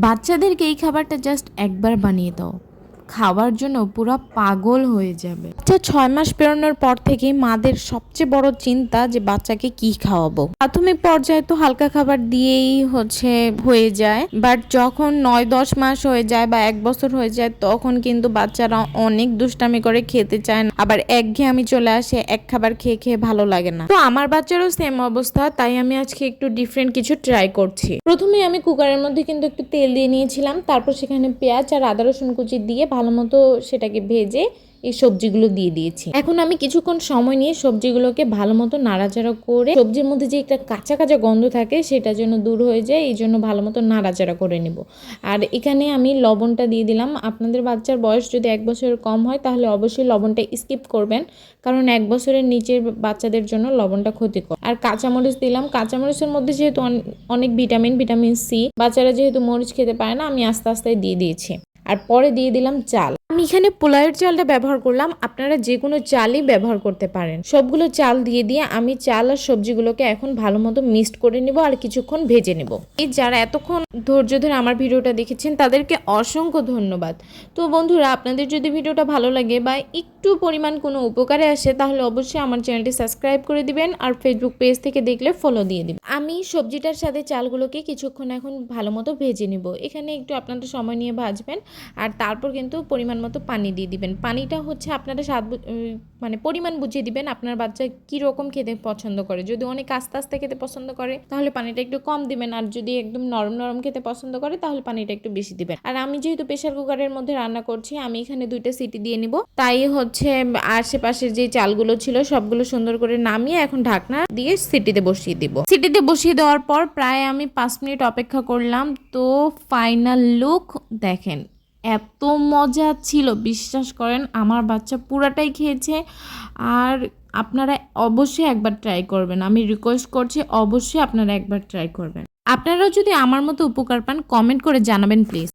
বাচ্চাদেরকে এই খাবারটা জাস্ট একবার বানিয়ে দাও, খাওয়ার জন্য পুরো পাগল হয়ে যাবে। আচ্ছা, 6 মাস পেরোনোর পর থেকেই মাদের সবচেয়ে বড় চিন্তা যে বাচ্চাকে কি খাওয়াবো। প্রাথমিক পর্যায়ে তো হালকা খাবার দিয়েই হয়ে যায়, বাট যখন 9-10 মাস হয়ে যায় বা 1 বছর হয়ে যায় তখন কিন্তু বাচ্চারা অনেক দুষ্টামি করে, খেতে চায় না, আবার একঘেয়েমি চলে আসে, এক খাবার খেয়ে খেয়ে ভালো লাগে না। তো আমার বাচ্চারও সেম অবস্থা, তাই আমি আজকে একটু ডিফারেন্ট কিছু ট্রাই করছি। প্রথমে আমি কুকারের মধ্যে কিন্তু একটু তেল দিয়ে নিয়েছিলাম, তারপর সেখানে পেঁয়াজ আর আদা রসুন কুচি দিয়ে ভালো মতো সেটাকে ভেজে এই সবজিগুলো দিয়ে দিয়েছি। এখন আমি কিছুক্ষণ সময় নিয়ে সবজিগুলোকে ভালো মতো নাড়াচাড়া করে, সবজির মধ্যে যে একটা কাঁচা কাঁচা গন্ধ থাকে সেটা যেন দূর হয়ে যায়, এই জন্য ভালো মতো নাড়াচাড়া করে নেব। আর এখানে আমি লবণটা দিয়ে দিলাম। আপনাদের বাচ্চার বয়স যদি 1 বছরের কম হয় তাহলে অবশ্যই লবণটা স্কিপ করবেন, কারণ 1 বছরের নিচের বাচ্চাদের জন্য লবণটা ক্ষতিকর। আর কাঁচামরিচ দিলাম। কাঁচামরিচের মধ্যে যেহেতু অনেক ভিটামিন সি, বাচ্চারা যেহেতু মরিচ খেতে পারে না, আমি আস্তে আস্তে দিয়ে দিয়েছি। আর পরে দিয়ে দিলাম চাল। আমি এখানে পোলাওয়ের চালটা ব্যবহার করলাম, আপনারা যে কোনো চালই ব্যবহার করতে পারেন। সবগুলো চাল দিয়ে আমি চাল আর সবজিগুলোকে এখন ভালো মতো মিক্সড করে নিব আর কিছুক্ষণ ভেজে নেব। এই যারা এতক্ষণ ধৈর্য ধরে আমার ভিডিওটা দেখেছেন তাদেরকে অসংখ্য ধন্যবাদ। তো বন্ধুরা, আপনাদের যদি ভিডিওটা ভালো লাগে বা একটু পরিমাণ কোনো উপকারে আসে তাহলে অবশ্যই আমার চ্যানেলটি সাবস্ক্রাইব করে দিবেন আর ফেসবুক পেজ থেকে দেখলে ফলো দিয়ে দিবেন। আমি সবজিটার সাথে চালগুলোকে কিছুক্ষণ এখন ভালো মতো ভেজে নিব। এখানে একটু আপনাদের সময় নিয়ে ভাজবেন আর তারপর কিন্তু পরিমাণ মতো পানি দিয়ে দিবেন। পানিটা আপনারা মানে পরিমাণ বুঝিয়ে দিবেন আপনার বাচ্চা কীরকম খেতে পছন্দ করে। যদি অনেক আস্তে আস্তে খেতে পছন্দ করে তাহলে পানিটা একটু কম দিবেন, আর যদি একদম নরম নরম খেতে পছন্দ করে তাহলে পানিটা একটু বেশি দিবেন। আর আমি যেহেতু প্রেসার কুকারের মধ্যে রান্না করছি, আমি এখানে 2টা সিটি দিয়ে নিব। তাই আশেপাশের যে চালগুলো ছিল সবগুলো সুন্দর করে নামিয়ে এখন ঢাকনা দিয়ে সিটিতে বসিয়ে দিব। সিটিতে বসিয়ে দেওয়ার পর প্রায় আমি 5 মিনিট অপেক্ষা করলাম। তো ফাইনাল লুক দেখেন, এত মজা ছিল, বিশ্বাস করেন আমার বাচ্চা পুরাটাই খেয়েছে। আর আপনারা অবশ্যই একবার ট্রাই করবেন, আমি রিকোয়েস্ট করছি অবশ্যই আপনারা একবার ট্রাই করবেন। আপনারাও যদি আমার মতো উপকার পান কমেন্ট করে জানাবেন প্লিজ।